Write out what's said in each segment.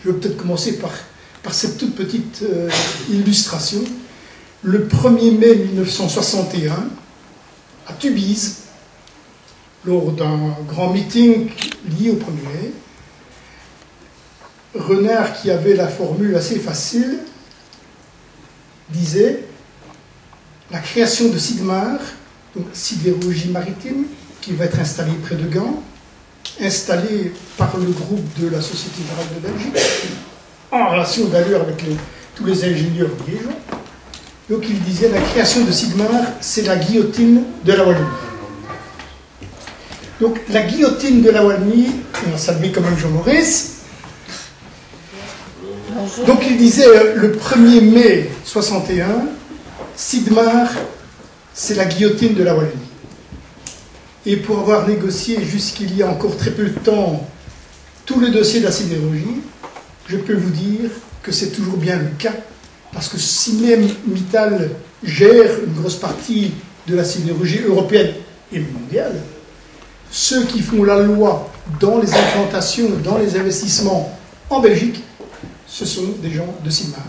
Je vais peut-être commencer par cette toute petite illustration. Le 1er mai 1961, à Tubize, lors d'un grand meeting lié au 1er mai, Renard, qui avait la formule assez facile, disait la création de Sidmar, donc sidérurgie maritime, qui va être installée près de Gand, installée par le groupe de la Société Générale de Belgique, en relation d'ailleurs avec tous les ingénieurs liégeois. Donc il disait la création de Sidmar, c'est la guillotine de la Wallonie. Donc la guillotine de la Wallonie, on a salué quand même Jean Maurice. Donc il disait le 1er mai 61, Sidmar, c'est la guillotine de la Wallonie. Et pour avoir négocié jusqu'il y a encore très peu de temps tout le dossier de la sidérurgie, je peux vous dire que c'est toujours bien le cas, parce que si même Mittal gère une grosse partie de la sidérurgie européenne et mondiale, ceux qui font la loi dans les implantations, dans les investissements en Belgique, ce sont des gens de Sidmar.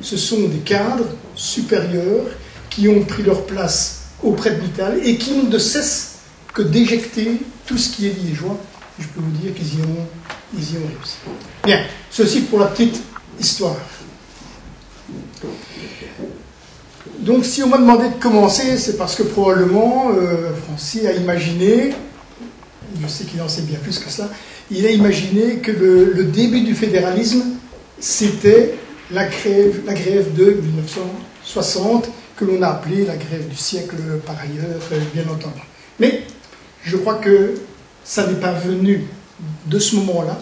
Ce sont des cadres supérieurs qui ont pris leur place auprès de Mittal et qui n'ont de cesse que d'éjecter tout ce qui est liégeois. Je peux vous dire qu'ils y ont réussi. Bien, ceci pour la petite histoire. Donc si on m'a demandé de commencer, c'est parce que probablement Francis a imaginé, je sais qu'il en sait bien plus que ça, il a imaginé que le début du fédéralisme, c'était la grève de 1960, que l'on a appelée la grève du siècle par ailleurs, bien entendu. Mais je crois que ça n'est pas venu de ce moment-là.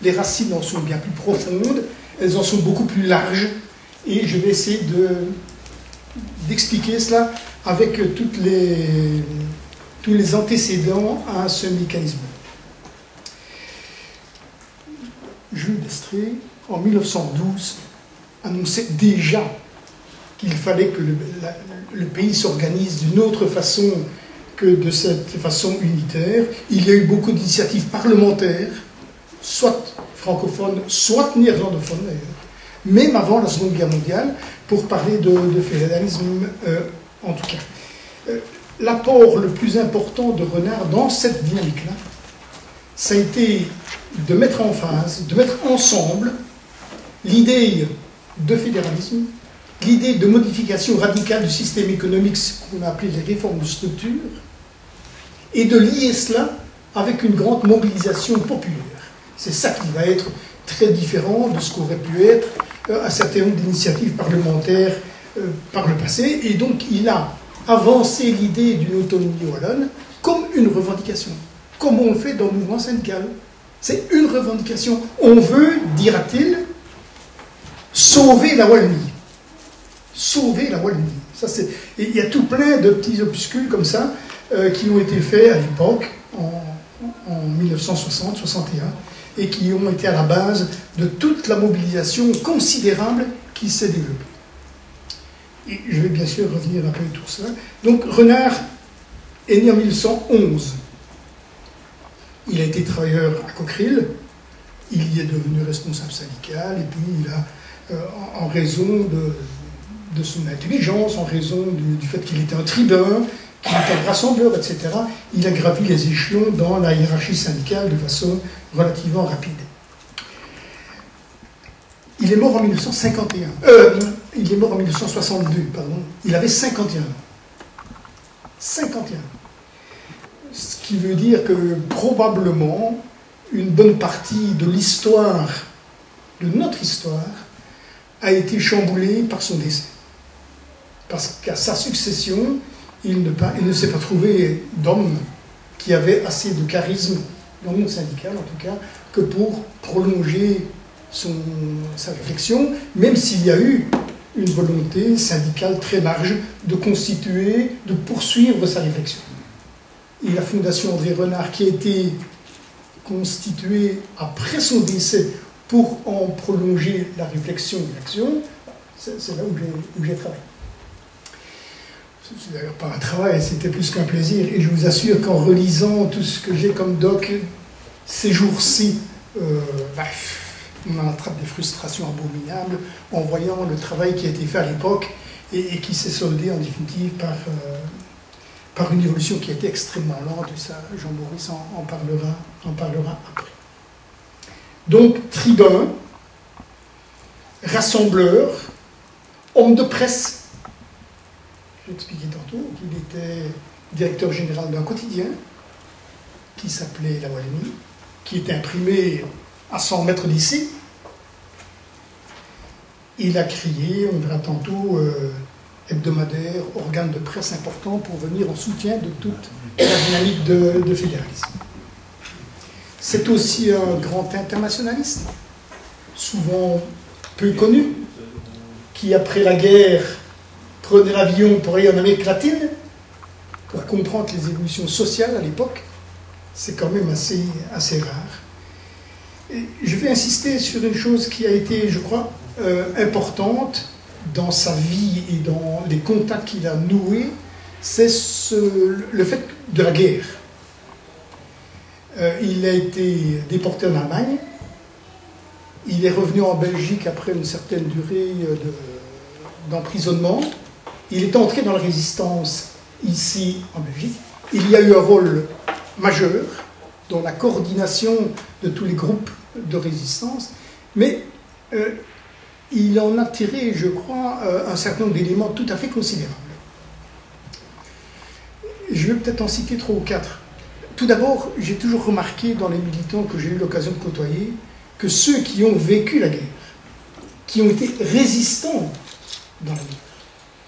Les racines en sont bien plus profondes, elles en sont beaucoup plus larges, et je vais essayer d'expliquer cela avec tous les antécédents à ce mécanisme. Jules d'Estrée, en 1912, annonçait déjà qu'il fallait que le pays s'organise d'une autre façon que de cette façon unitaire. Il y a eu beaucoup d'initiatives parlementaires, soit francophones, soit néerlandophones d'ailleurs, même avant la Seconde Guerre mondiale, pour parler de fédéralisme en tout cas. L'apport le plus important de Renard dans cette dynamique-là, ça a été de mettre en phase, de mettre ensemble l'idée de fédéralisme, l'idée de modification radicale du système économique, ce qu'on a appelé les réformes de structure, et de lier cela avec une grande mobilisation populaire. C'est ça qui va être très différent de ce qu'aurait pu être un certain nombre d'initiatives parlementaires par le passé, et donc il a avancé l'idée d'une autonomie wallonne comme une revendication, comme on le fait dans le mouvement syndical. C'est une revendication. On veut, dira-t-il, sauver la Wallonie. Sauver la Wallonie. Et il y a tout plein de petits opuscules comme ça qui ont été faits à l'époque, en 1960-61, et qui ont été à la base de toute la mobilisation considérable qui s'est développée. Et je vais bien sûr revenir un peu sur ça. Donc Renard est né en 1911. Il a été travailleur à Cockerill, il y est devenu responsable syndical, et puis il a, en raison de son intelligence, en raison du fait qu'il était un tribun, qu'il était un rassembleur, etc., il a gravi les échelons dans la hiérarchie syndicale de façon relativement rapide. Il est mort en 1951. Il est mort en 1962, pardon. Il avait 51 ans. 51. Ce qui veut dire que probablement une bonne partie de l'histoire, de notre histoire, a été chamboulée par son décès. Parce qu'à sa succession, il ne s'est pas trouvé d'homme qui avait assez de charisme dans le monde syndical, en tout cas, que pour prolonger sa réflexion, même s'il y a eu une volonté syndicale très large de constituer, de poursuivre sa réflexion. Et la Fondation André Renard, qui a été constituée après son décès pour en prolonger la réflexion et l'action, c'est là où j'ai travaillé. C'est d'ailleurs pas un travail, c'était plus qu'un plaisir. Et je vous assure qu'en relisant tout ce que j'ai comme doc ces jours-ci, on en attrape des frustrations abominables en voyant le travail qui a été fait à l'époque et qui s'est soldé en définitive par une évolution qui a été extrêmement lente, et ça, Jean-Maurice en parlera après. Donc, tribun, rassembleur, homme de presse. J'ai expliqué tantôt qu'il était directeur général d'un quotidien qui s'appelait La Wallonie, qui était imprimé à 100 mètres d'ici. Il a créé, on verra tantôt, hebdomadaire, organe de presse important pour venir en soutien de toute la dynamique de fédéralisme. C'est aussi un grand internationaliste, souvent peu connu, qui après la guerre prenait l'avion pour aller en Amérique latine pour comprendre les évolutions sociales à l'époque. C'est quand même assez rare. Et je vais insister sur une chose qui a été, je crois, importante dans sa vie et dans les contacts qu'il a noués, c'est le fait de la guerre. Il a été déporté en Allemagne, il est revenu en Belgique après une certaine durée d'emprisonnement, il est entré dans la résistance ici en Belgique, il y a eu un rôle majeur dans la coordination de tous les groupes de résistance, mais il en a tiré, je crois, un certain nombre d'éléments tout à fait considérables. Je vais peut-être en citer 3 ou 4. Tout d'abord, j'ai toujours remarqué dans les militants que j'ai eu l'occasion de côtoyer que ceux qui ont vécu la guerre, qui ont été résistants dans la guerre,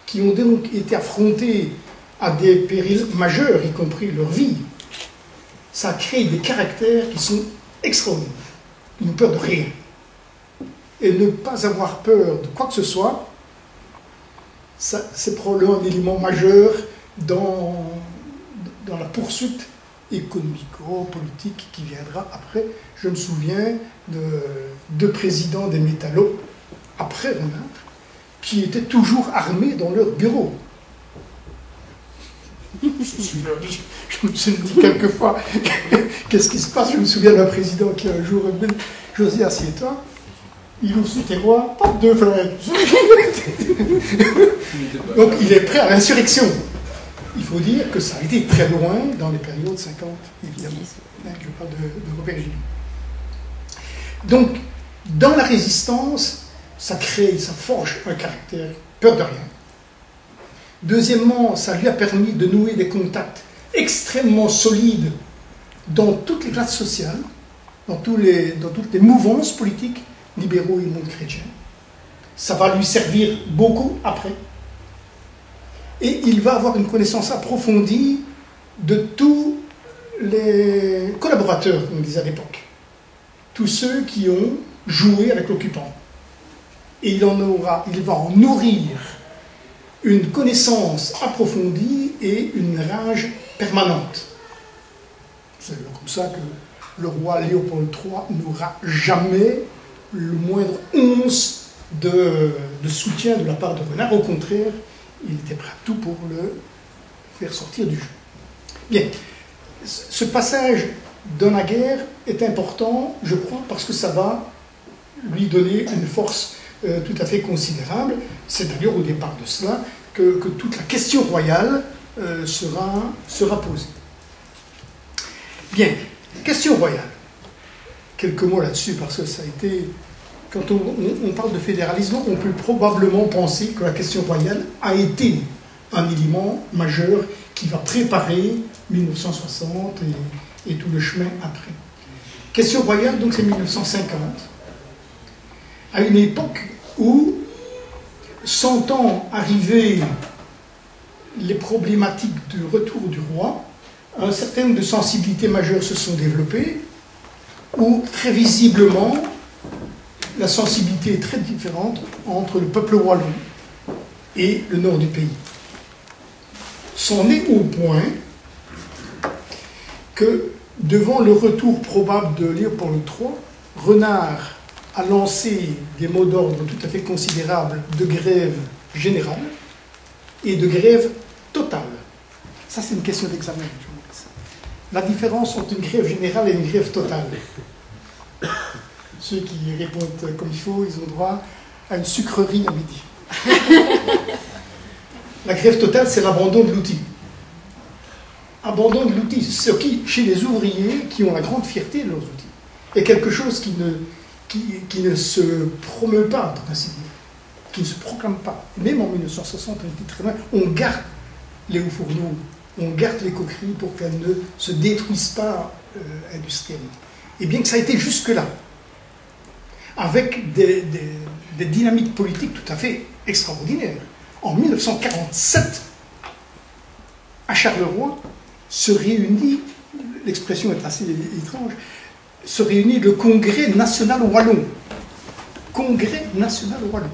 qui ont donc été affrontés à des périls majeurs, y compris leur vie, ça a créé des caractères qui sont extraordinaires. Ils n'ont peur de rien. Et ne pas avoir peur de quoi que ce soit, c'est probablement un élément majeur dans la poursuite économico-politique qui viendra après. Je me souviens de deux présidents des métallos, après Renard, qui étaient toujours armés dans leur bureau. Je me suis dit quelquefois, qu'est-ce qui se passe? Je me souviens d'un président qui un jour me dit, José, assieds-toi. Il ouvre son tiroir, pas deux flingues. Donc il est prêt à l'insurrection. Il faut dire que ça a été très loin dans les périodes 50, évidemment. Je parle de Robert Gilles. Donc, dans la résistance, ça crée, ça forge un caractère, peur de rien. Deuxièmement, ça lui a permis de nouer des contacts extrêmement solides dans toutes les classes sociales, dans toutes les mouvances politiques, libéraux et monde chrétien. Ça va lui servir beaucoup après. Et il va avoir une connaissance approfondie de tous les collaborateurs, on disait à l'époque. Tous ceux qui ont joué avec l'occupant. Et il va en nourrir une connaissance approfondie et une rage permanente. C'est comme ça que le roi Léopold III n'aura jamais le moindre once de soutien de la part de Renard. Au contraire, il était prêt à tout pour le faire sortir du jeu. Bien, ce passage dans la guerre est important, je crois, parce que ça va lui donner une force tout à fait considérable. C'est d'ailleurs au départ de cela que toute la question royale sera posée. Bien, question royale. Quelques mots là-dessus, parce que ça a été... Quand on parle de fédéralisme, on peut probablement penser que la question royale a été un élément majeur qui va préparer 1960 et tout le chemin après. Question royale, donc c'est 1950, à une époque où, sentant arriver les problématiques du retour du roi, un certain nombre de sensibilités majeures se sont développées, où très visiblement, la sensibilité est très différente entre le peuple wallon et le nord du pays. C'en est au point que, devant le retour probable de Léopold III, Renard a lancé des mots d'ordre tout à fait considérables de grève générale et de grève totale. Ça, c'est une question d'examen. La différence entre une grève générale et une grève totale. ceux qui répondent comme il faut, ils ont droit à une sucrerie à midi. La grève totale, c'est l'abandon de l'outil. Abandon de l'outil, ce qui, chez les ouvriers qui ont la grande fierté de leurs outils, est quelque chose qui ne se promeut pas, pour ainsi dire, qui ne se proclame pas. Même en 1960, on était très loin, on garde les hauts fourneaux, on garde les coqueries pour qu'elles ne se détruisent pas industriellement. Et bien que ça a été jusque-là, avec des dynamiques politiques tout à fait extraordinaires. En 1947, à Charleroi, se réunit, l'expression est assez étrange, se réunit le Congrès national wallon. Congrès national wallon.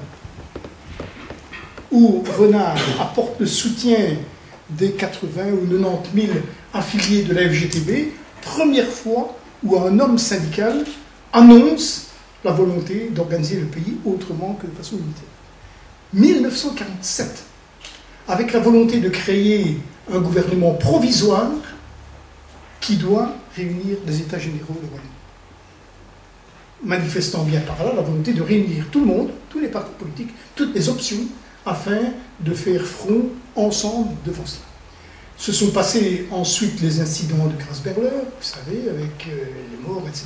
Où Renard apporte le soutien des 80 ou 90 000 affiliés de la FGTB, première fois où un homme syndical annonce la volonté d'organiser le pays autrement que de façon unitaire. 1947, avec la volonté de créer un gouvernement provisoire qui doit réunir des États généraux de Wallonie. Manifestant bien par là la volonté de réunir tout le monde, tous les partis politiques, toutes les options, afin de faire front ensemble devant cela. Se sont passés ensuite les incidents de Grasberger, vous savez, avec les morts, etc.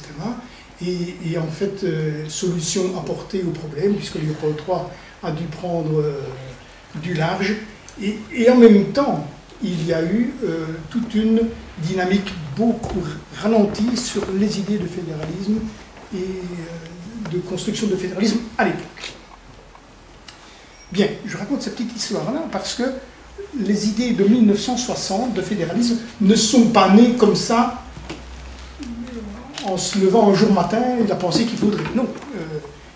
Et en fait, solution apportée au problème, puisque Léopold III a dû prendre du large. Et en même temps, il y a eu toute une dynamique beaucoup ralentie sur les idées de fédéralisme et de construction de fédéralisme à l'époque. Bien, je raconte cette petite histoire-là parce que les idées de 1960 de fédéralisme ne sont pas nées comme ça, en se levant un jour matin, il a pensé qu'il faudrait. Non,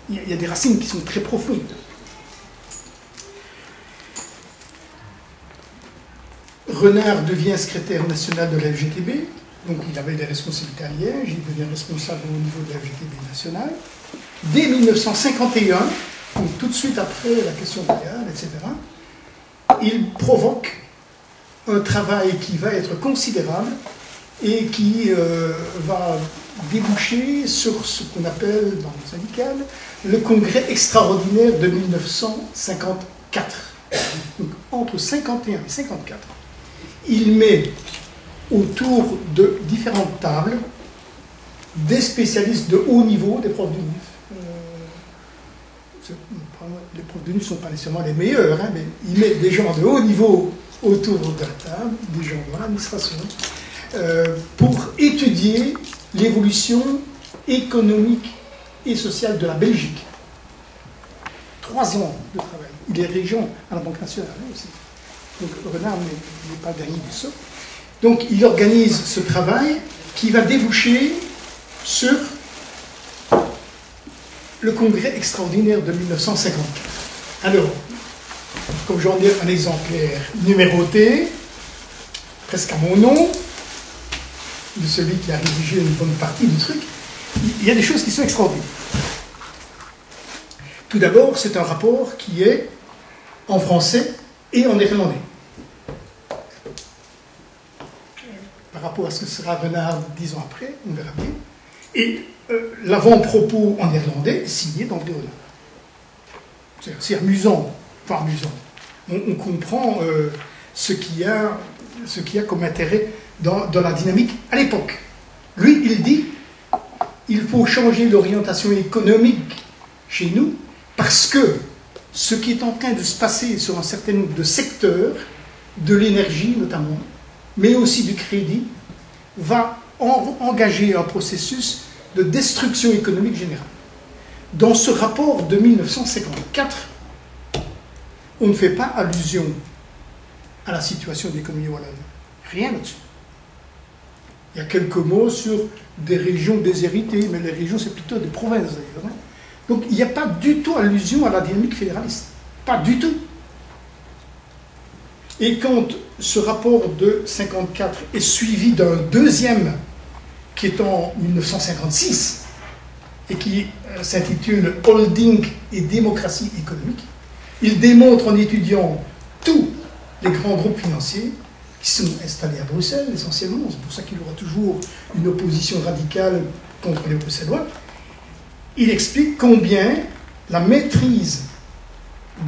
il y a des racines qui sont très profondes. Renard devient secrétaire national de la FGTB, donc il avait des responsabilités à Liège, il devient responsable au niveau de la FGTB nationale. Dès 1951, donc tout de suite après la question royale, etc., il provoque un travail qui va être considérable et qui va déboucher sur ce qu'on appelle dans le syndical le congrès extraordinaire de 1954. Donc entre 51 et 54, il met autour de différentes tables des spécialistes de haut niveau, des profs d'UNIF. Les profs d'UNIF ne sont pas nécessairement les meilleurs, hein, mais il met des gens de haut niveau autour de la table, des gens dans l'administration, pour étudier l'évolution économique et sociale de la Belgique. 3 ans de travail. Il est régent à la Banque nationale aussi. Donc Renard n'est pas le dernier du saut. Donc il organise ce travail qui va déboucher sur le congrès extraordinaire de 1954. Alors, comme j'en ai un exemplaire numéroté, presque à mon nom, de celui qui a rédigé une bonne partie du truc, il y a des choses qui sont extraordinaires. Tout d'abord, c'est un rapport qui est en français et en néerlandais. Par rapport à ce que sera Renard 10 ans après, on verra bien. Et l'avant-propos en néerlandais est signé d'André Renard. C'est amusant, enfin amusant. On comprend ce qu'il y a comme intérêt dans la dynamique à l'époque. Lui, il dit il faut changer l'orientation économique chez nous parce que ce qui est en train de se passer sur un certain nombre de secteurs, de l'énergie notamment, mais aussi du crédit, va engager un processus de destruction économique générale. Dans ce rapport de 1954, on ne fait pas allusion à la situation de l'économie wallonne. Rien là-dessus. Il y a quelques mots sur des régions déshéritées, mais les régions, c'est plutôt des provinces d'ailleurs. Hein. Donc il n'y a pas du tout allusion à la dynamique fédéraliste. Pas du tout. Et quand ce rapport de 1954 est suivi d'un deuxième qui est en 1956 et qui s'intitule « Holding et démocratie économique », il démontre en étudiant tous les grands groupes financiers qui sont installés à Bruxelles essentiellement, c'est pour ça qu'il y aura toujours une opposition radicale contre les Bruxellois, il explique combien la maîtrise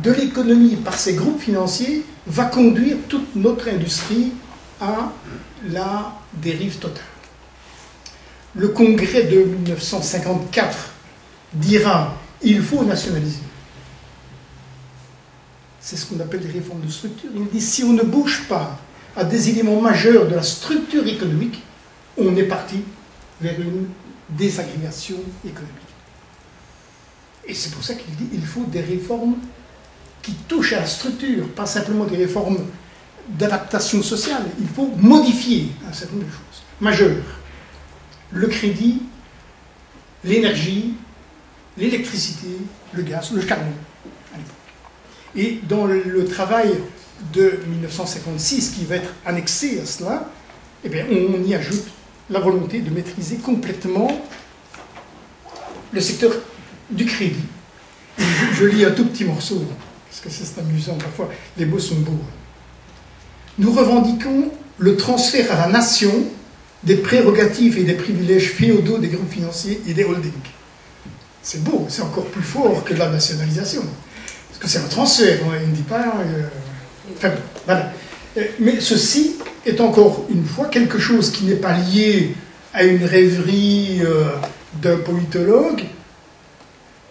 de l'économie par ces groupes financiers va conduire toute notre industrie à la dérive totale. Le congrès de 1954 dira « il faut nationaliser ». C'est ce qu'on appelle les réformes de structure. Il dit « si on ne bouge pas à des éléments majeurs de la structure économique, on est parti vers une désagrégation économique ». Et c'est pour ça qu'il dit il faut des réformes qui touchent à la structure, pas simplement des réformes d'adaptation sociale. Il faut modifier un certain nombre de choses majeures. Le crédit, l'énergie, l'électricité, le gaz, le charbon, à l'époque. Et dans le travail de 1956, qui va être annexé à cela, eh bien, on y ajoute la volonté de maîtriser complètement le secteur du crédit. Je lis un tout petit morceau, parce que c'est amusant, parfois les mots sont beaux. Nous revendiquons le transfert à la nation des prérogatives et des privilèges féodaux des groupes financiers et des holdings. C'est beau, c'est encore plus fort que la nationalisation. Parce que c'est un transfert, on ne dit pas... Enfin bon, voilà. Mais ceci est encore une fois quelque chose qui n'est pas lié à une rêverie d'un politologue.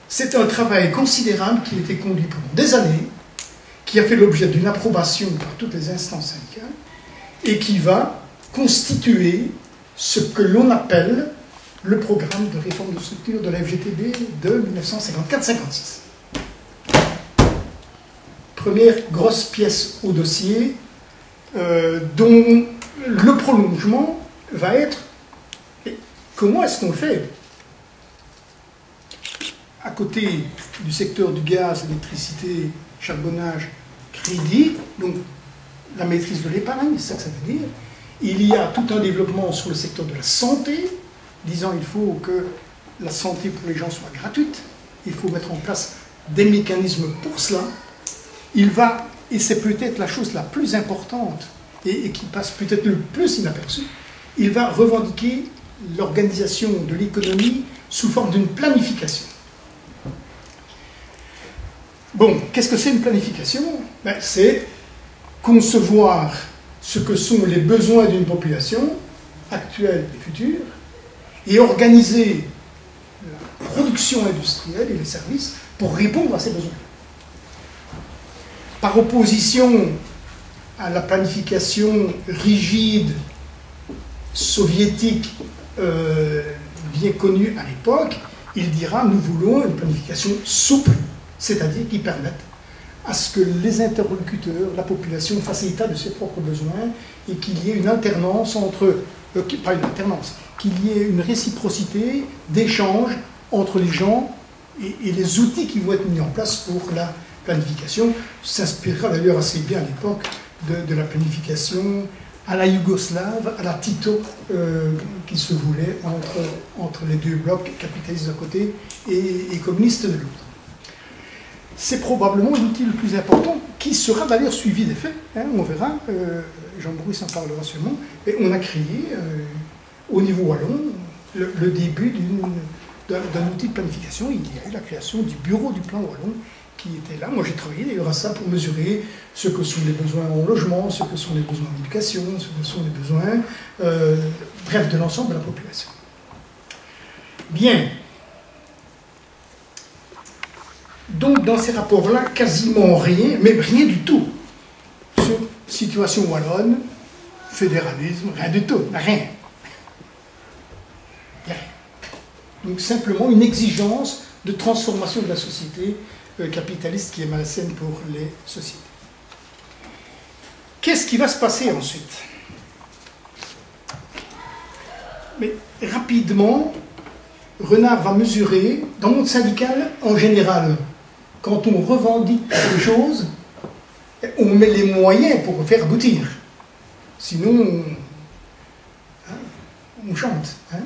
C'est un travail considérable qui a été conduit pendant des années, qui a fait l'objet d'une approbation par toutes les instances syndicales, et qui va constituer ce que l'on appelle le programme de réforme de structure de la FGTB de 1954-56. Première grosse pièce au dossier, dont le prolongement va être comment est-ce qu'on le fait à côté du secteur du gaz, l'électricité, charbonnage, crédit, donc la maîtrise de l'épargne, c'est ça que ça veut dire. Il y a tout un développement sur le secteur de la santé, disant il faut que la santé pour les gens soit gratuite, il faut mettre en place des mécanismes pour cela. Il va, et c'est peut-être la chose la plus importante et qui passe peut-être le plus inaperçue, il va revendiquer l'organisation de l'économie sous forme d'une planification. Bon, qu'est-ce que c'est une planification? Ben, c'est concevoir ce que sont les besoins d'une population, actuelle et future, et organiser la production industrielle et les services pour répondre à ces besoins. Par opposition à la planification rigide, soviétique, bien connue à l'époque, il dira « nous voulons une planification souple », c'est-à-dire qui permette à ce que les interlocuteurs, la population, fassent état de ses propres besoins et qu'il y ait une alternance entre, pas une alternance, qu'il y ait une réciprocité d'échange entre les gens et les outils qui vont être mis en place pour la planification. S'inspirera d'ailleurs assez bien à l'époque de la planification à la yougoslave, à la Tito, qui se voulait entre les deux blocs, capitalistes d'un côté et communistes de l'autre. C'est probablement l'outil le plus important, qui sera d'ailleurs suivi des faits, hein, on verra, Jean-Maurice en parlera sûrement, et on a créé, au niveau wallon, le début d'un outil de planification. Il y a eu la création du bureau du plan wallon, qui était là. Moi j'ai travaillé d'ailleurs à ça pour mesurer ce que sont les besoins en logement, ce que sont les besoins en éducation, ce que sont les besoins, bref, de l'ensemble de la population. Bien. Donc dans ces rapports-là, quasiment rien, même rien du tout, sur situation wallonne, fédéralisme, rien du tout, rien. Rien. Donc simplement une exigence de transformation de la société capitaliste qui est malsaine pour les sociétés. Qu'est-ce qui va se passer ensuite? Mais rapidement, Renard va mesurer, dans le monde syndical en général, quand on revendique quelque chose, on met les moyens pour le faire aboutir. Sinon, on chante. Hein.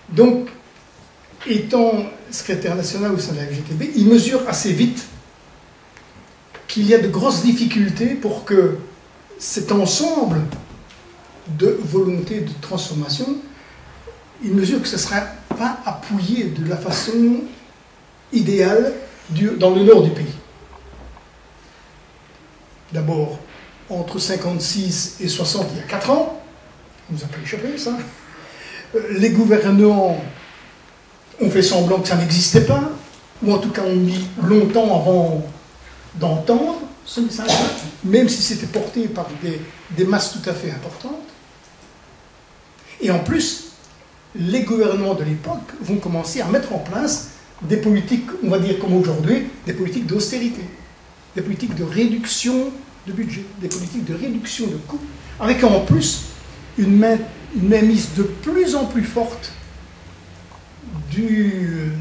Donc, étant secrétaire national au sein de la FGTB, il mesure assez vite qu'il y a de grosses difficultés pour que cet ensemble de volontés de transformation il mesure que ce ne sera pas appuyé de la façon idéale dans le nord du pays. D'abord, entre 56 et 60, il y a 4 ans, ça ne nous a pas échappé ça, les gouvernants ont fait semblant que ça n'existait pas, ou en tout cas ont mis longtemps avant d'entendre ce message, même si c'était porté par des masses tout à fait importantes. Et en plus, les gouvernements de l'époque vont commencer à mettre en place des politiques, on va dire comme aujourd'hui, des politiques d'austérité, des politiques de réduction de budget, des politiques de réduction de coûts, avec en plus une mainmise de plus en plus forte du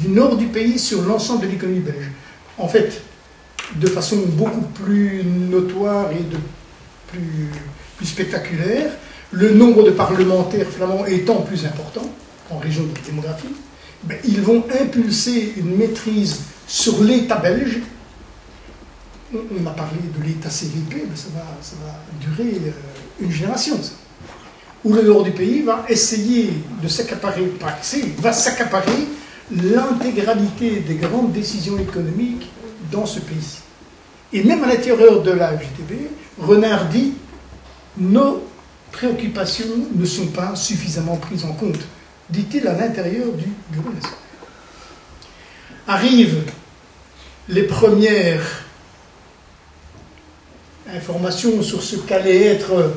nord du pays sur l'ensemble de l'économie belge. En fait, de façon beaucoup plus notoire et plus spectaculaire, le nombre de parlementaires flamands étant plus important, en région de démographie, ben, ils vont impulser une maîtrise sur l'État belge. On a parlé de l'État CVP, mais ça va durer une génération, ça. Où le nord du pays va essayer de s'accaparer, va s'accaparer l'intégralité des grandes décisions économiques dans ce pays. Et même à l'intérieur de la FGTB, Renard dit « Nos préoccupations ne sont pas suffisamment prises en compte », dit-il à l'intérieur du Bureau national. Arrivent les premières informations sur ce qu'allait être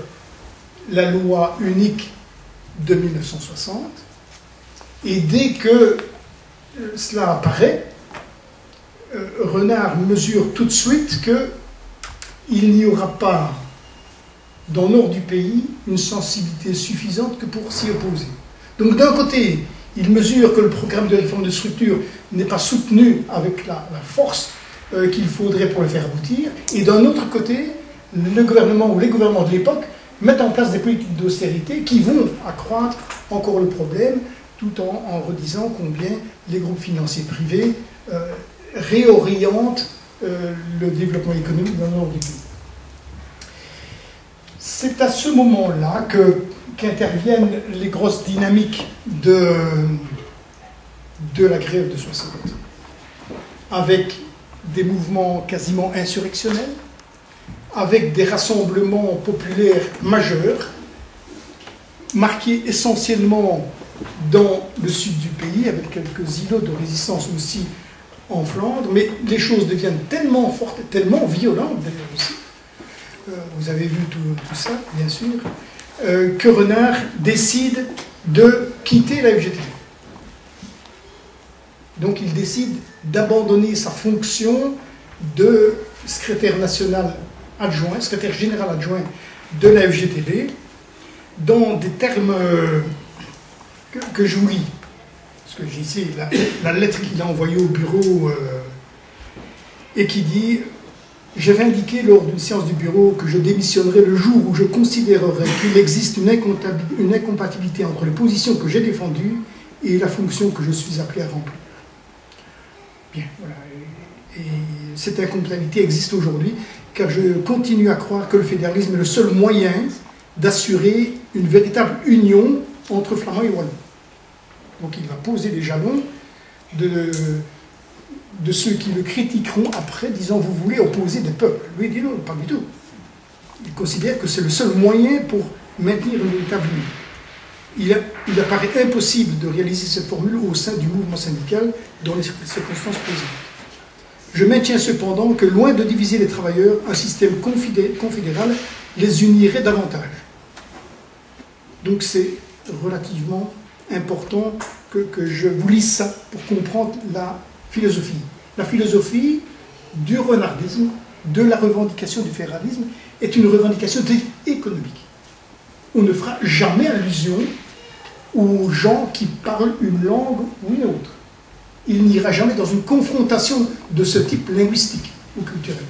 la loi unique de 1960, et dès que cela apparaît, Renard mesure tout de suite qu'il n'y aura pas dans le nord du pays une sensibilité suffisante que pour s'y opposer. Donc d'un côté, il mesure que le programme de réforme de structure n'est pas soutenu avec la force qu'il faudrait pour le faire aboutir, et d'un autre côté, le gouvernement ou les gouvernements de l'époque mettent en place des politiques d'austérité qui vont accroître encore le problème, tout en redisant combien les groupes financiers privés réorientent le développement économique dans le nord du pays. C'est à ce moment-là qu'interviennent les grosses dynamiques de la grève de 60, avec des mouvements quasiment insurrectionnels, avec des rassemblements populaires majeurs, marqués essentiellement dans le sud du pays, avec quelques îlots de résistance aussi en Flandre, mais les choses deviennent tellement fortes, tellement violentes d'ailleurs aussi, vous avez vu tout ça, bien sûr, que Renard décide de quitter la FGTB. Donc il décide d'abandonner sa fonction de secrétaire national adjoint, secrétaire général adjoint de la FGTB, dans des termes que je vous lis. Parce que j'ai ici la lettre qu'il a envoyée au bureau et qui dit « J'avais indiqué lors d'une séance du bureau que je démissionnerai le jour où je considérerai qu'il existe une incompatibilité entre les positions que j'ai défendues et la fonction que je suis appelé à remplir. » Bien, voilà. Et cette incompatibilité existe aujourd'hui, car je continue à croire que le fédéralisme est le seul moyen d'assurer une véritable union entre Flamands et Wallons. Donc il va poser les jalons de ceux qui le critiqueront après, disant « vous voulez opposer des peuples ». Lui il dit non, pas du tout. Il considère que c'est le seul moyen pour maintenir une véritable union. Il apparaît impossible de réaliser cette formule au sein du mouvement syndical dans les circonstances présentes. Je maintiens cependant que, loin de diviser les travailleurs, un système confédéral les unirait davantage. Donc c'est relativement important que je vous lise ça pour comprendre la philosophie. La philosophie du renardisme, de la revendication du fédéralisme, est une revendication économique. On ne fera jamais allusion aux gens qui parlent une langue ou une autre. Il n'ira jamais dans une confrontation de ce type linguistique ou culturel.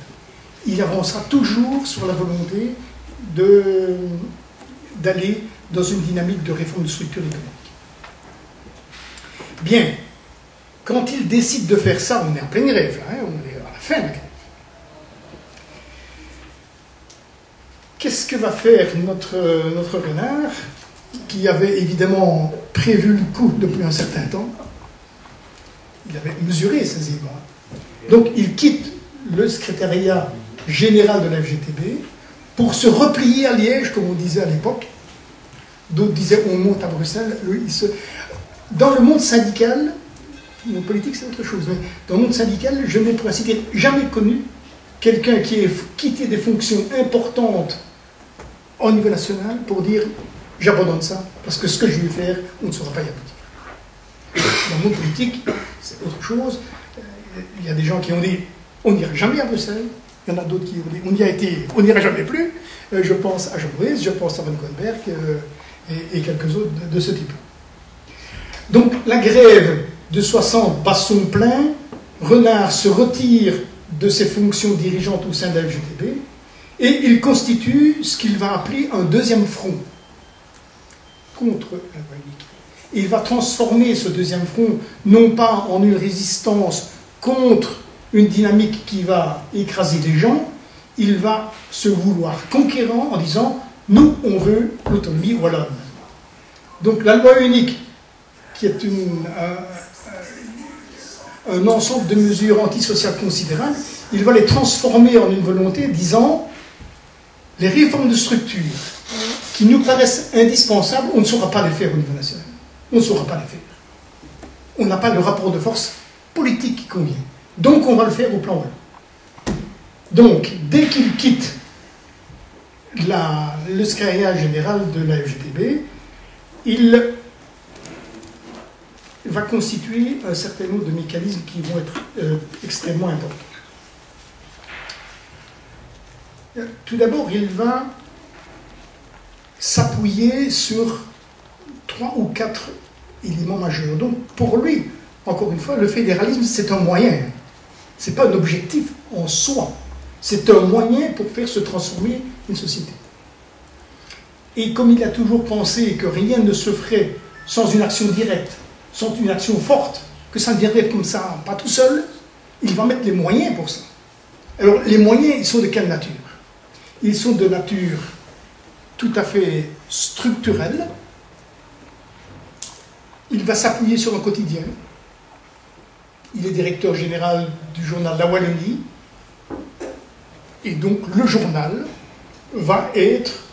Il avancera toujours sur la volonté d'aller dans une dynamique de réforme de structure économique. Bien, quand il décide de faire ça, on est en pleine grève, là, hein, on est à la fin de la grève. Qu'est-ce que va faire notre renard? qui avait évidemment prévu le coup depuis un certain temps. Il avait mesuré ces éléments. Donc il quitte le secrétariat général de la FGTB pour se replier à Liège, comme on disait à l'époque. D'autres disaient on monte à Bruxelles. Lui, dans le monde syndical, le politique c'est autre chose, mais dans le monde syndical, je n'ai pour ainsi dire jamais connu quelqu'un qui ait quitté des fonctions importantes au niveau national pour dire j'abandonne ça, parce que ce que je vais faire, on ne saura pas y aboutir. Dans le monde politique, c'est autre chose. Il y a des gens qui ont dit on n'ira jamais à Bruxelles. Il y en a d'autres qui ont dit on y a été, on n'ira jamais plus. Je pense à Jean Bruys, je pense à Van Goenberg et quelques autres de ce type. Donc la grève de 60 bat son plein. Renard se retire de ses fonctions dirigeantes au sein de la FGTB et il constitue ce qu'il va appeler un deuxième front contre la loi unique. Il va transformer ce deuxième front non pas en une résistance contre une dynamique qui va écraser les gens, il va se vouloir conquérant en disant « nous, on veut l'autonomie wallonne ». Donc la loi unique, qui est un ensemble de mesures antisociales considérables, il va les transformer en une volonté disant « les réformes de structure qui nous paraissent indispensables, on ne saura pas les faire au niveau national. On ne saura pas les faire. On n'a pas le rapport de force politique qui convient. Donc on va le faire au plan wallon. » Donc, dès qu'il quitte le secrétariat général de la FGTB, il va constituer un certain nombre de mécanismes qui vont être extrêmement importants. Tout d'abord, il va s'appuyer sur 3 ou 4 éléments majeurs. Donc, pour lui, encore une fois, le fédéralisme, c'est un moyen. Ce n'est pas un objectif en soi. C'est un moyen pour faire se transformer une société. Et comme il a toujours pensé que rien ne se ferait sans une action directe, sans une action forte, que ça ne viendrait comme ça, pas tout seul, il va mettre les moyens pour ça. Alors, les moyens, ils sont de quelle nature? Ils sont de nature tout à fait structurelle. Il va s'appuyer sur un quotidien. Il est directeur général du journal La Wallonie. Et donc, le journal va être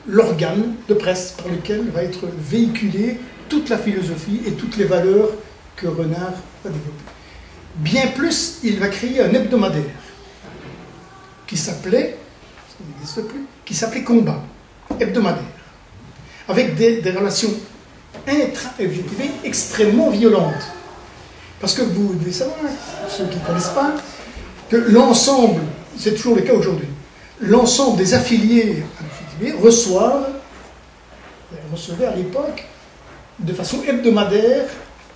l'organe de presse par lequel va être véhiculée toute la philosophie et toutes les valeurs que Renard va développer. Bien plus, il va créer un hebdomadaire qui s'appelait, ça n'existe plus, qui s'appelait Combat, hebdomadaire, avec des relations intra-FGTB extrêmement violentes. Parce que vous devez savoir, ceux qui ne connaissent pas, que l'ensemble, c'est toujours le cas aujourd'hui, l'ensemble des affiliés à l'FGTB recevaient à l'époque, de façon hebdomadaire,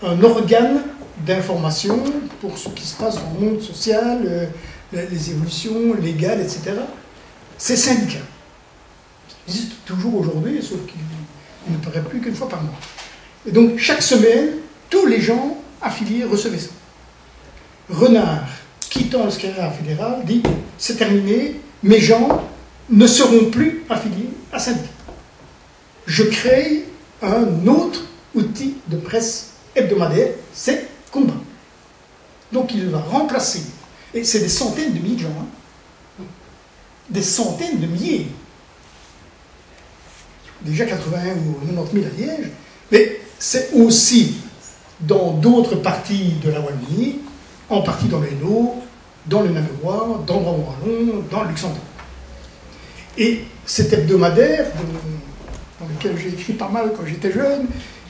un organe d'information pour ce qui se passe dans le monde social, les évolutions légales, etc. Ces syndicats. Ils existent toujours aujourd'hui, sauf qu'il ne paraît plus qu'une fois par mois. Et donc, chaque semaine, tous les gens affiliés recevaient ça. Renard, quittant le secrétariat fédéral, dit « c'est terminé, mes gens ne seront plus affiliés à syndicat. Je crée un autre outil de presse hebdomadaire, c'est Combat. » Donc il va remplacer, et c'est des centaines de milliers de gens, hein, des centaines de milliers, déjà 81 ou 90 000 à Liège, mais c'est aussi dans d'autres parties de la Wallonie, en partie dans l'Hainaut, dans le Namurois, dans le Brabant-Wallon, dans le Luxembourg. Et cet hebdomadaire, dans lequel j'ai écrit pas mal quand j'étais jeune,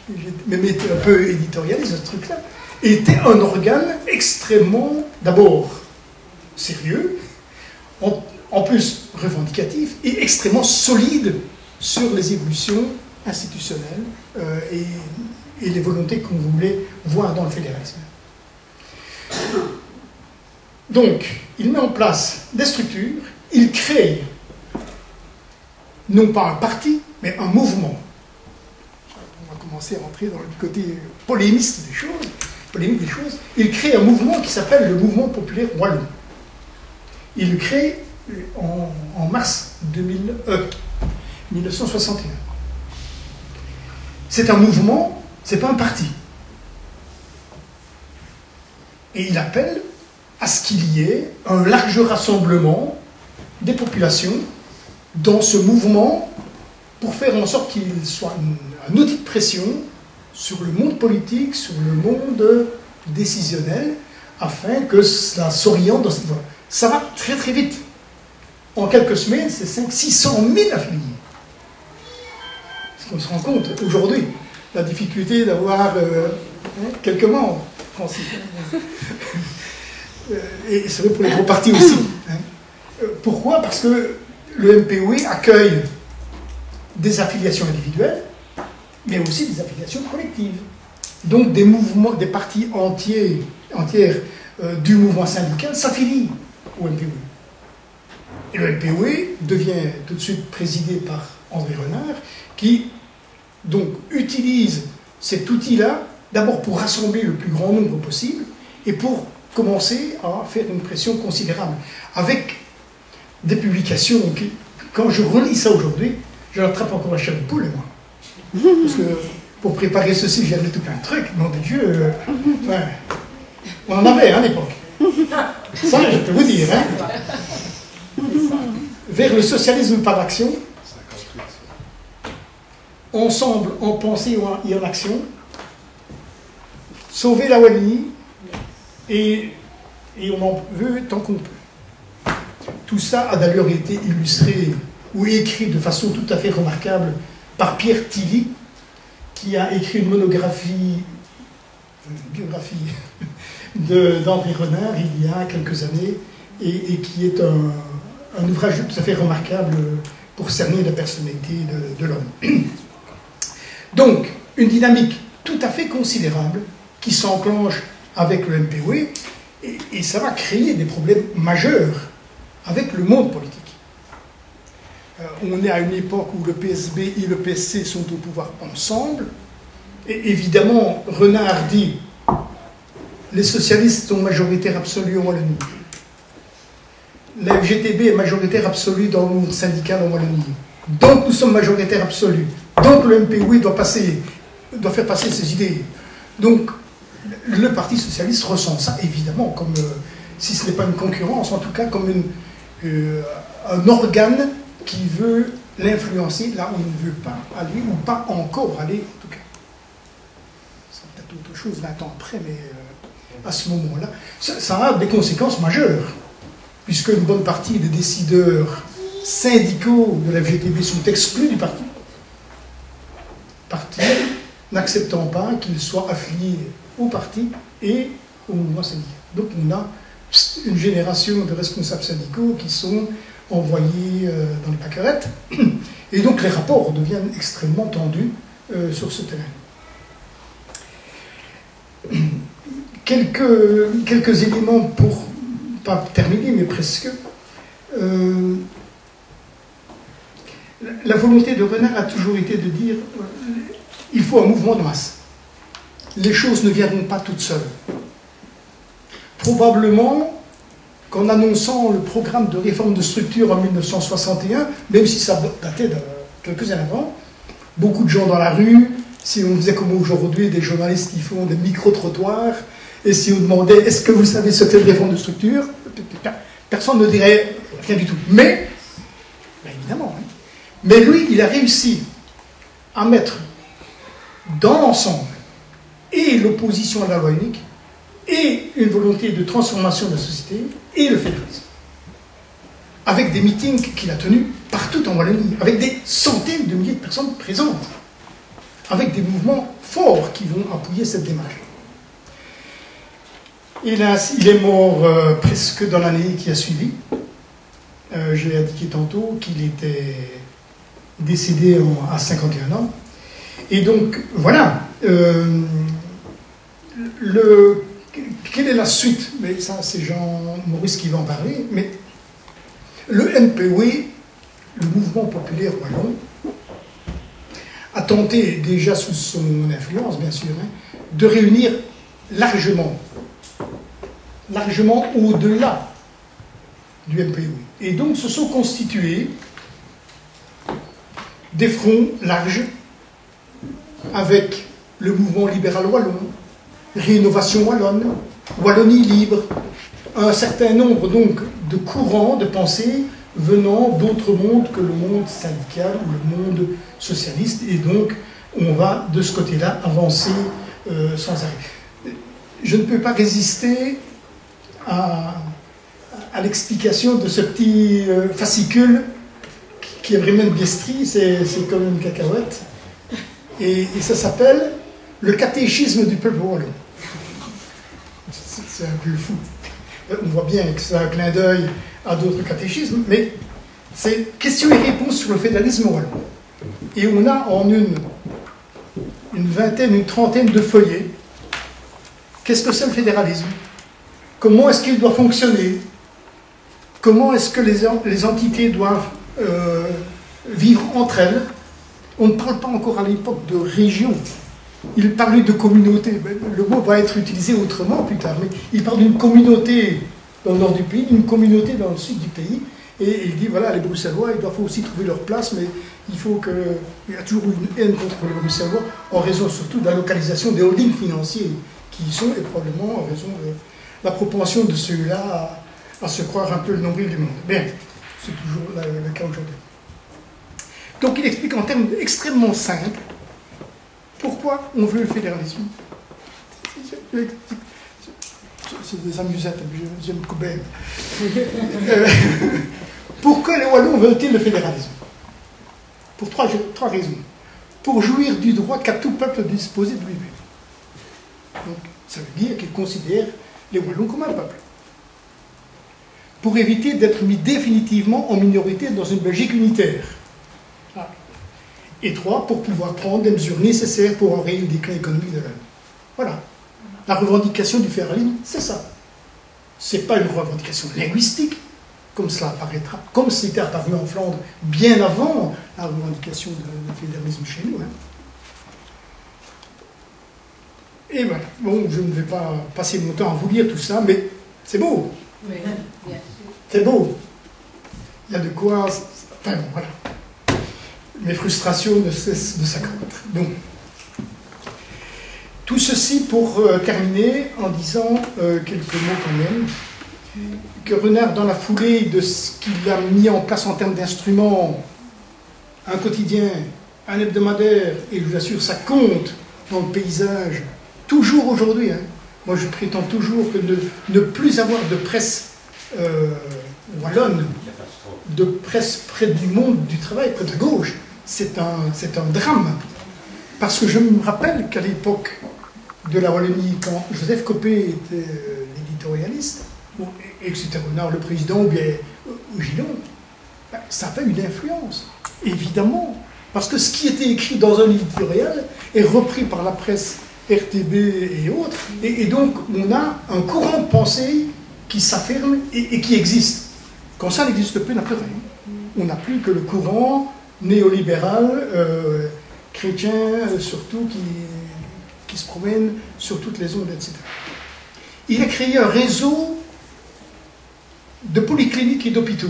j'ai même été un peu éditorialiste, ce truc-là, était un organe extrêmement, d'abord, sérieux, en plus revendicatif, et extrêmement solide sur les évolutions institutionnelles et les volontés qu'on voulait voir dans le fédéralisme. Donc, il met en place des structures, il crée non pas un parti, mais un mouvement. On va commencer à rentrer dans le côté polémique des choses. Il crée un mouvement qui s'appelle le Mouvement populaire wallon. Il le crée en mars 1961. C'est un mouvement, c'est pas un parti. Et il appelle à ce qu'il y ait un large rassemblement des populations dans ce mouvement pour faire en sorte qu'il soit un outil de pression sur le monde politique, sur le monde décisionnel, afin que ça s'oriente dans cette voie. Ça va très très vite. En quelques semaines, c'est 600 000 affiliés. Est-ce qu'on se rend compte aujourd'hui la difficulté d'avoir quelques membres, Francis. Et c'est vrai pour les gros partis aussi. Pourquoi? Parce que le MPOE accueille des affiliations individuelles, mais aussi des affiliations collectives. Donc des mouvements, des parties entières du mouvement syndical s'affilient au MPOE. Et le MPOE devient tout de suite présidé par André Renard, qui donc utilise cet outil-là, d'abord pour rassembler le plus grand nombre possible, et pour commencer à faire une pression considérable. Avec des publications qui, quand je relis ça aujourd'hui, je l'attrape encore la chair de poule, moi. Parce que pour préparer ceci, j'ai lu tout plein de trucs, nom de Dieu. Ouais. On en avait à l'époque. Ça, je peux vous dire. Hein. Vers le socialisme par l'action, ensemble, en pensée et en action, sauver la Wallonie, et on en veut tant qu'on peut. Tout ça a d'ailleurs été illustré ou écrit de façon tout à fait remarquable par Pierre Tilly, qui a écrit une biographie d'André Renard il y a quelques années, et qui est un ouvrage tout à fait remarquable pour cerner la personnalité de l'homme. Donc, une dynamique tout à fait considérable qui s'enclenche avec le MPOE, et ça va créer des problèmes majeurs avec le monde politique. On est à une époque où le PSB et le PSC sont au pouvoir ensemble, et évidemment, Renard dit les socialistes sont majoritaires absolus en Wallonie. La FGTB est majoritaire absolue dans le monde syndical en Wallonie. Donc nous sommes majoritaires absolus. Donc le MPOE doit faire passer ses idées. Donc le Parti socialiste ressent ça évidemment comme, si ce n'est pas une concurrence, en tout cas comme un organe qui veut l'influencer là où il ne veut pas aller, ou pas encore aller en tout cas. C'est peut-être autre chose 20 ans après, mais à ce moment-là, ça a des conséquences majeures, puisque une bonne partie des décideurs syndicaux de la FGTB sont exclus du parti. Parti n'acceptant pas qu'ils soient affiliés au parti et au mouvement syndical. Donc on a une génération de responsables syndicaux qui sont envoyés dans les pâquerettes, et donc les rapports deviennent extrêmement tendus sur ce terrain. Quelques éléments pour, pas terminer, mais presque. La volonté de Renard a toujours été de dire il faut un mouvement de masse. Les choses ne viendront pas toutes seules. Probablement qu'en annonçant le programme de réforme de structure en 1961, même si ça datait de quelques années avant, beaucoup de gens dans la rue, si on faisait comme aujourd'hui des journalistes qui font des micro-trottoirs, et si on demandait est-ce que vous savez ce qu'est une réforme de structure, personne ne dirait rien du tout. Mais, évidemment, hein. Mais lui, il a réussi à mettre dans l'ensemble et l'opposition à la loi unique, et une volonté de transformation de la société, et le fédéralisme. Avec des meetings qu'il a tenus partout en Wallonie, avec des centaines de milliers de personnes présentes, avec des mouvements forts qui vont appuyer cette démarche. Hélas, il est mort presque dans l'année qui a suivi. J'ai indiqué tantôt qu'il était décédé à 51 ans. Et donc, voilà. Quelle est la suite? Mais ça, c'est Jean-Maurice qui va en parler. Mais le MPOE, le mouvement populaire wallon, a tenté, déjà sous son influence, bien sûr, hein, de réunir largement au-delà du MPOE. Et donc se sont constitués des fronts larges avec le mouvement libéral wallon, Rénovation wallonne, Wallonie libre, un certain nombre donc de courants de pensée venant d'autres mondes que le monde syndical ou le monde socialiste, et donc on va de ce côté-là avancer sans arrêt. Je ne peux pas résister à l'explication de ce petit fascicule qui est vraiment une biestrie, c'est comme une cacahuète, et ça s'appelle le catéchisme du peuple wallon. C'est un peu fou. On voit bien que c'est un clin d'œil à d'autres catéchismes, mais c'est questions et réponses sur le fédéralisme wallon. Et on a en une vingtaine, une trentaine de feuillets. Qu'est-ce que c'est le fédéralisme? Comment est-ce qu'il doit fonctionner? Comment est-ce que les entités doivent vivre entre elles? On ne parle pas encore à l'époque de région. Il parlait de communauté. Le mot va être utilisé autrement plus tard, mais il parle d'une communauté dans le nord du pays, d'une communauté dans le sud du pays, et il dit, voilà, les Bruxellois, ils doivent aussi trouver leur place, mais il faut que... Il y a toujours une haine contre les Bruxellois, en raison surtout de la localisation des holdings financiers qui y sont, et probablement en raison de la propension de ceux-là à se croire un peu le nombril du monde. Bien, c'est toujours le cas aujourd'hui. Donc il explique en termes extrêmement simples pourquoi on veut le fédéralisme. C'est des amusettes, j'aime Coubert. Pourquoi les Wallons veulent-ils le fédéralisme? Pour trois raisons. Pour jouir du droit qu'a tout peuple de disposer de lui-même. Donc, ça veut dire qu'ils considèrent les Wallons comme un peuple. Pour éviter d'être mis définitivement en minorité dans une Belgique unitaire. Et 3, pour pouvoir prendre des mesures nécessaires pour enrayer le déclin économique de l'Inde. Voilà. La revendication du fédéralisme, c'est ça. Ce n'est pas une revendication linguistique, comme cela apparaîtra, comme c'était apparu en Flandre bien avant la revendication du fédéralisme chez nous. Hein. Et voilà. Bon, je ne vais pas passer mon temps à vous lire tout ça, mais c'est beau. Oui, bien sûr. C'est beau. Il y a de quoi... Enfin, bon, voilà. Mes frustrations ne cessent de s'accroître. Donc, tout ceci pour terminer en disant quelques mots quand même. Que Renard, dans la foulée de ce qu'il a mis en place en termes d'instruments, un quotidien, un hebdomadaire, et je vous assure, ça compte dans le paysage, toujours aujourd'hui. Hein. Moi, je prétends toujours que ne plus avoir de presse wallonne, de presse près du monde du travail, près de la gauche, c'est un drame. Parce que je me rappelle qu'à l'époque de la Wallonie, quand Joseph Copé était l'éditorialiste, et que c'était Renard le président, ou bien Gillon, ça avait une influence, évidemment. Parce que ce qui était écrit dans un éditorial est repris par la presse RTB et autres, et donc on a un courant de pensée qui s'affirme et qui existe. Quand ça n'existe plus, on n'a plus rien. On n'a plus que le courant néolibéral, chrétien surtout, qui se promène sur toutes les ondes, etc. Il a créé un réseau de polycliniques et d'hôpitaux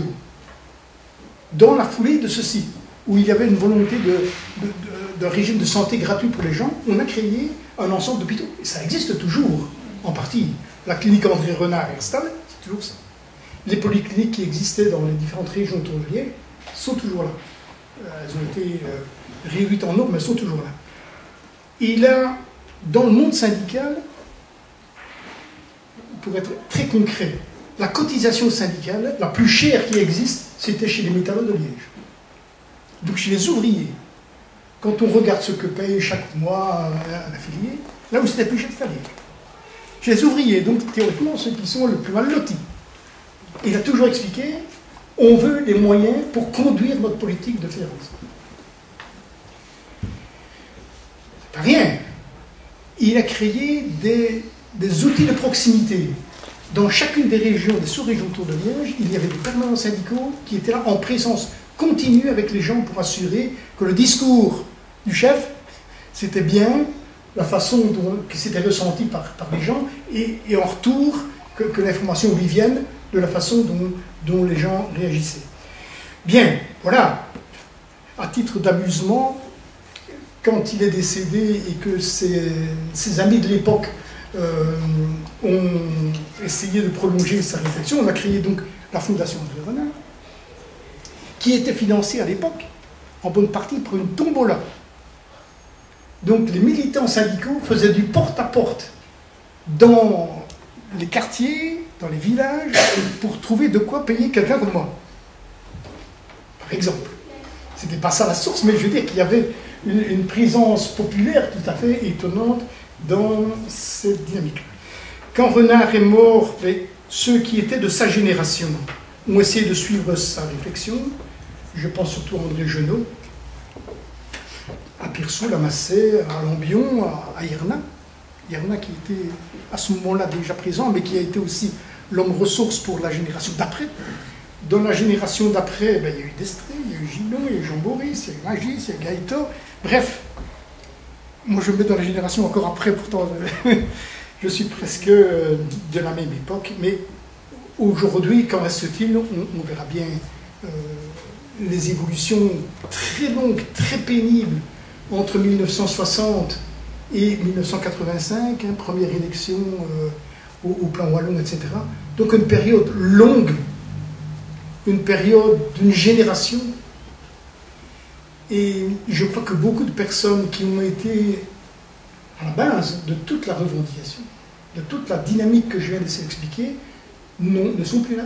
dans la foulée de ceci, où il y avait une volonté d'un régime de santé gratuit pour les gens. On a créé un ensemble d'hôpitaux, et ça existe toujours, en partie. La clinique André Renard installée, c'est toujours ça. Les polycliniques qui existaient dans les différentes régions autour de Liège sont toujours là. Elles ont été réduites en nombre, mais elles sont toujours là. Il a, dans le monde syndical, pour être très concret, la cotisation syndicale la plus chère qui existe, c'était chez les métalleux de Liège. Donc chez les ouvriers. Quand on regarde ce que paye chaque mois un affilié, là où c'était plus cher, c'est à Liège. Chez les ouvriers, donc théoriquement ceux qui sont le plus mal lotis. Il a toujours expliqué, on veut les moyens pour conduire notre politique de fédéralisme. C'est pas rien. Il a créé des outils de proximité. Dans chacune des régions, des sous-régions autour de Liège, il y avait des permanents syndicaux qui étaient là en présence continue avec les gens pour assurer que le discours du chef, c'était bien la façon que c'était ressenti par les gens, et en retour, que l'information lui vienne de la façon dont les gens réagissaient. Bien, voilà. À titre d'amusement, quand il est décédé et que ses amis de l'époque ont essayé de prolonger sa réflexion, on a créé donc la Fondation André Renard, qui était financée à l'époque, en bonne partie, par une tombola. Donc les militants syndicaux faisaient du porte-à-porte dans les quartiers, dans les villages, pour trouver de quoi payer quelqu'un comme moi. Par exemple. C'était pas ça la source, mais je veux dire qu'il y avait une présence populaire tout à fait étonnante dans cette dynamique. Quand Renard est mort, ceux qui étaient de sa génération ont essayé de suivre sa réflexion. Je pense surtout à André Genot, à Pirsou, à Massé, à Lambion, à Irna. Irna qui était à ce moment-là déjà présent, mais qui a été aussi l'homme ressource pour la génération d'après. Dans la génération d'après, il y a eu Destré, il y a eu Gillon, il y a eu Jean Boris, il y a eu Magis, il y a eu Gaëtan. Bref, moi je me mets dans la génération encore après, pourtant je suis presque de la même époque. Mais aujourd'hui, qu'en reste-t-il? On verra bien les évolutions très longues, très pénibles entre 1960 et 1985, première élection au plan wallon, etc. Donc une période longue, une période d'une génération. Et je crois que beaucoup de personnes qui ont été à la base de toute la revendication, de toute la dynamique que je viens d'essayer d'expliquer, ne sont plus là.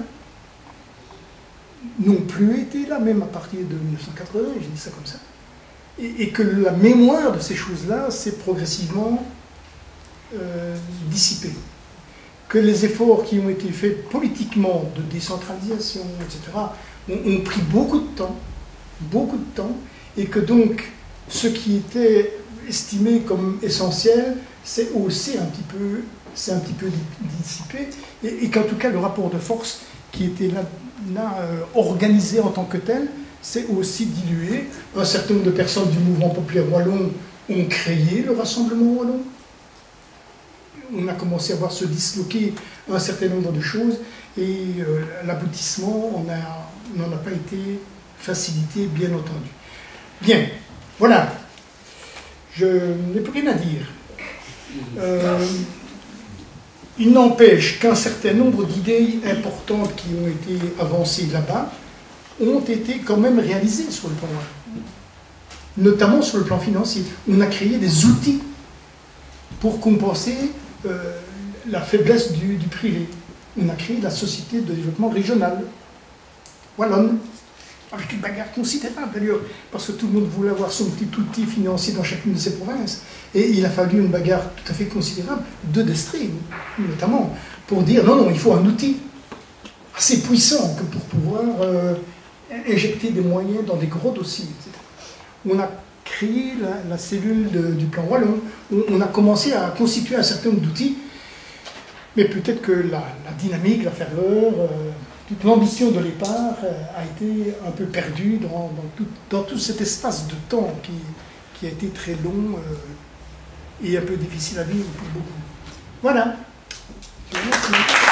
N'ont plus été là, même à partir de 1980, j'ai dit ça comme ça. Et que la mémoire de ces choses-là s'est progressivement dissipée. Que les efforts qui ont été faits politiquement de décentralisation, etc., ont pris beaucoup de temps, et que donc ce qui était estimé comme essentiel, c'est aussi un petit peu dissipé, et qu'en tout cas le rapport de force qui était là organisé en tant que tel, c'est aussi dilué. Un certain nombre de personnes du mouvement populaire wallon ont créé le Rassemblement wallon. On a commencé à voir se disloquer un certain nombre de choses, et l'aboutissement n'en a pas été facilité, bien entendu. Bien, voilà. Je n'ai plus rien à dire. Il n'empêche qu'un certain nombre d'idées importantes qui ont été avancées là-bas ont été quand même réalisées sur le plan wallon, notamment sur le plan financier. On a créé des outils pour compenser la faiblesse du privé. On a créé la Société de développement régional wallonne, avec une bagarre considérable d'ailleurs, parce que tout le monde voulait avoir son petit outil financier dans chacune de ses provinces. Et il a fallu une bagarre tout à fait considérable de Destré, notamment, pour dire non, il faut un outil assez puissant pour pouvoir injecter des moyens dans des gros dossiers, etc. On a créé la cellule du plan wallon, on a commencé à constituer un certain nombre d'outils, mais peut-être que la dynamique, la ferveur, toute l'ambition de départ a été un peu perdue dans tout cet espace de temps qui a été très long et un peu difficile à vivre pour beaucoup. Voilà. Je vous remercie.